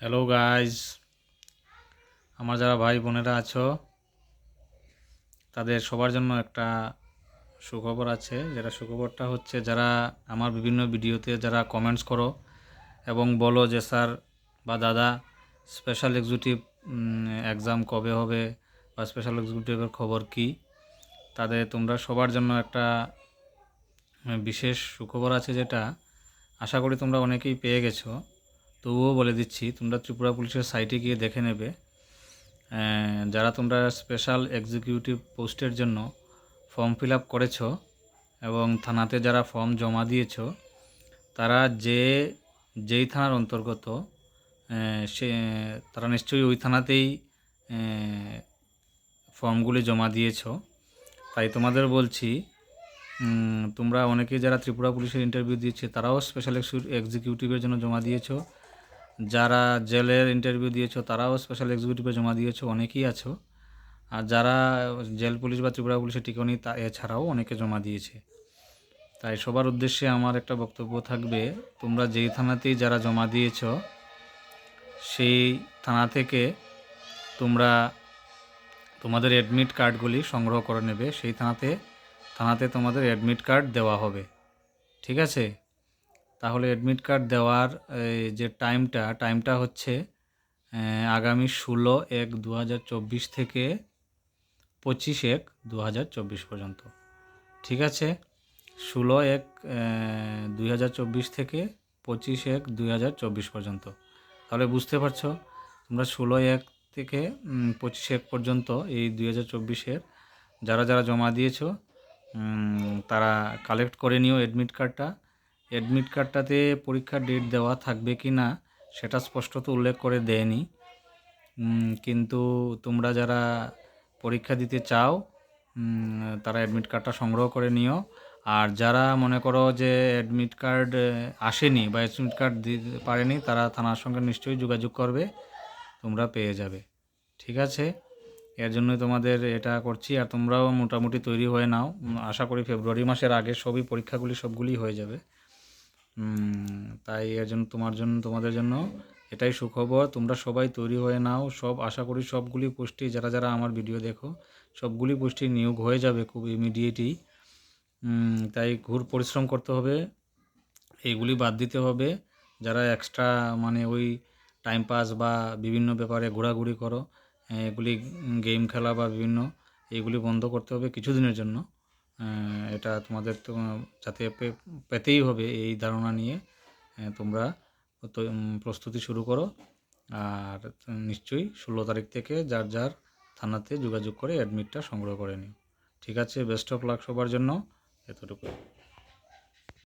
Hello guys, আমার যারা ভাই বোনেরা আছো তাদের সবার জন্য একটা সুখবর আছে। যেটা সুখবরটা হচ্ছে, যারা আমার বিভিন্ন ভিডিওতে যারা কমেন্টস করো এবং বলো যে স্যার বা দাদা, স্পেশাল এক্সিকিউটিভ এক্সাম কবে হবে বা স্পেশাল এক্সিকিউটিভের খবর কি, তাদের তোমরা সবার জন্য একটা বিশেষ সুখবর আছে, যেটা আশা করি তোমরা অনেকেই পেয়ে গেছো। তবুও বলে দিচ্ছি, তোমরা ত্রিপুরা পুলিশের সাইটে গিয়ে দেখে নেবে। যারা তোমরা স্পেশাল এক্সিকিউটিভ পোস্টের জন্য ফর্ম ফিল আপ করেছো এবং থানাতে যারা ফর্ম জমা দিয়েছো, তারা যেই থানার অন্তর্গত, সে তারা নিশ্চয়ই ওই থানাতেই ফর্মগুলি জমা দিয়েছো। তাই তোমাদের বলছি, তোমরা অনেকেই যারা ত্রিপুরা পুলিশের ইন্টারভিউ দিয়েছে তারাও স্পেশাল এক্সিকিউটিভের জন্য জমা দিয়েছো। যারা জেলের ইন্টারভিউ দিয়েছো তারাও স্পেশাল এক্সিকিউটিভে জমা দিয়েছো, অনেকেই আছো। আর যারা জেল পুলিশ বা ত্রিপুরা পুলিশে টিকনি, তা এছাড়াও অনেকে জমা দিয়েছে। তাই সবার উদ্দেশ্যে আমার একটা বক্তব্য থাকবে, তোমরা যেই থানাতেই যারা জমা দিয়েছো সেই থানা থেকে তোমরা তোমাদের অ্যাডমিট কার্ডগুলি সংগ্রহ করে নেবে। সেই থানাতে তোমাদের অ্যাডমিট কার্ড দেওয়া হবে, ঠিক আছে? তাহলে অ্যাডমিট কার্ড দেওয়ার যে টাইমটা হচ্ছে আগামী 16/1/2024 থেকে 25/1/2024 পর্যন্ত, ঠিক আছে? 16/1/2024 থেকে 25/1/2024 পর্যন্ত। তাহলে বুঝতে পারছো, তোমরা 16/1 থেকে 25/1 পর্যন্ত এই 2024-এর যারা যারা জমা দিয়েছো, তারা কালেক্ট করে নিও অ্যাডমিট কার্ডটা। অ্যাডমিট কার্ডটাতে পরীক্ষার ডেট দেওয়া থাকবে কি না সেটা স্পষ্টত উল্লেখ করে দেয়নি, কিন্তু তোমরা যারা পরীক্ষা দিতে চাও তারা অ্যাডমিট কার্ডটা সংগ্রহ করে নিও। আর যারা মনে করো যে অ্যাডমিট কার্ড আসেনি বা অ্যাডমিট কার্ড দিতে পারেনি, তারা থানার সঙ্গে নিশ্চয়ই যোগাযোগ করবে, তোমরা পেয়ে যাবে, ঠিক আছে? এর জন্যই তোমাদের এটা করছি। আর তোমরাও মোটামুটি তৈরি হয়ে নাও, আশা করি ফেব্রুয়ারি মাসের আগে সবগুলি হয়ে যাবে। তাই এর জন্য তোমাদের জন্য এটাই সুখবর, তোমরা সবাই তৈরি হয়ে নাও। আশা করি সবগুলি পোস্টই, যারা যারা আমার ভিডিও দেখো, সবগুলি পোস্টই নিয়োগ হয়ে যাবে খুব ইমিডিয়েটই। তাই পরিশ্রম করতে হবে, এইগুলি বাদ দিতে হবে। যারা এক্সট্রা মানে ওই টাইম পাস বা বিভিন্ন ব্যাপারে ঘোরাঘুরি করো, এগুলি গেম খেলা বা বিভিন্ন, এইগুলি বন্ধ করতে হবে কিছুদিনের জন্য। এটা তোমাদের তো যাতে পেতেই হবে, এই ধারণা নিয়ে তোমরা প্রস্তুতি শুরু করো। আর নিশ্চয়ই 16 তারিখ থেকে যার যার থানাতে যোগাযোগ করে অ্যাডমিটটা সংগ্রহ করে নিও, ঠিক আছে? বেস্ট অফ লাক সবার জন্য, এতটুকু।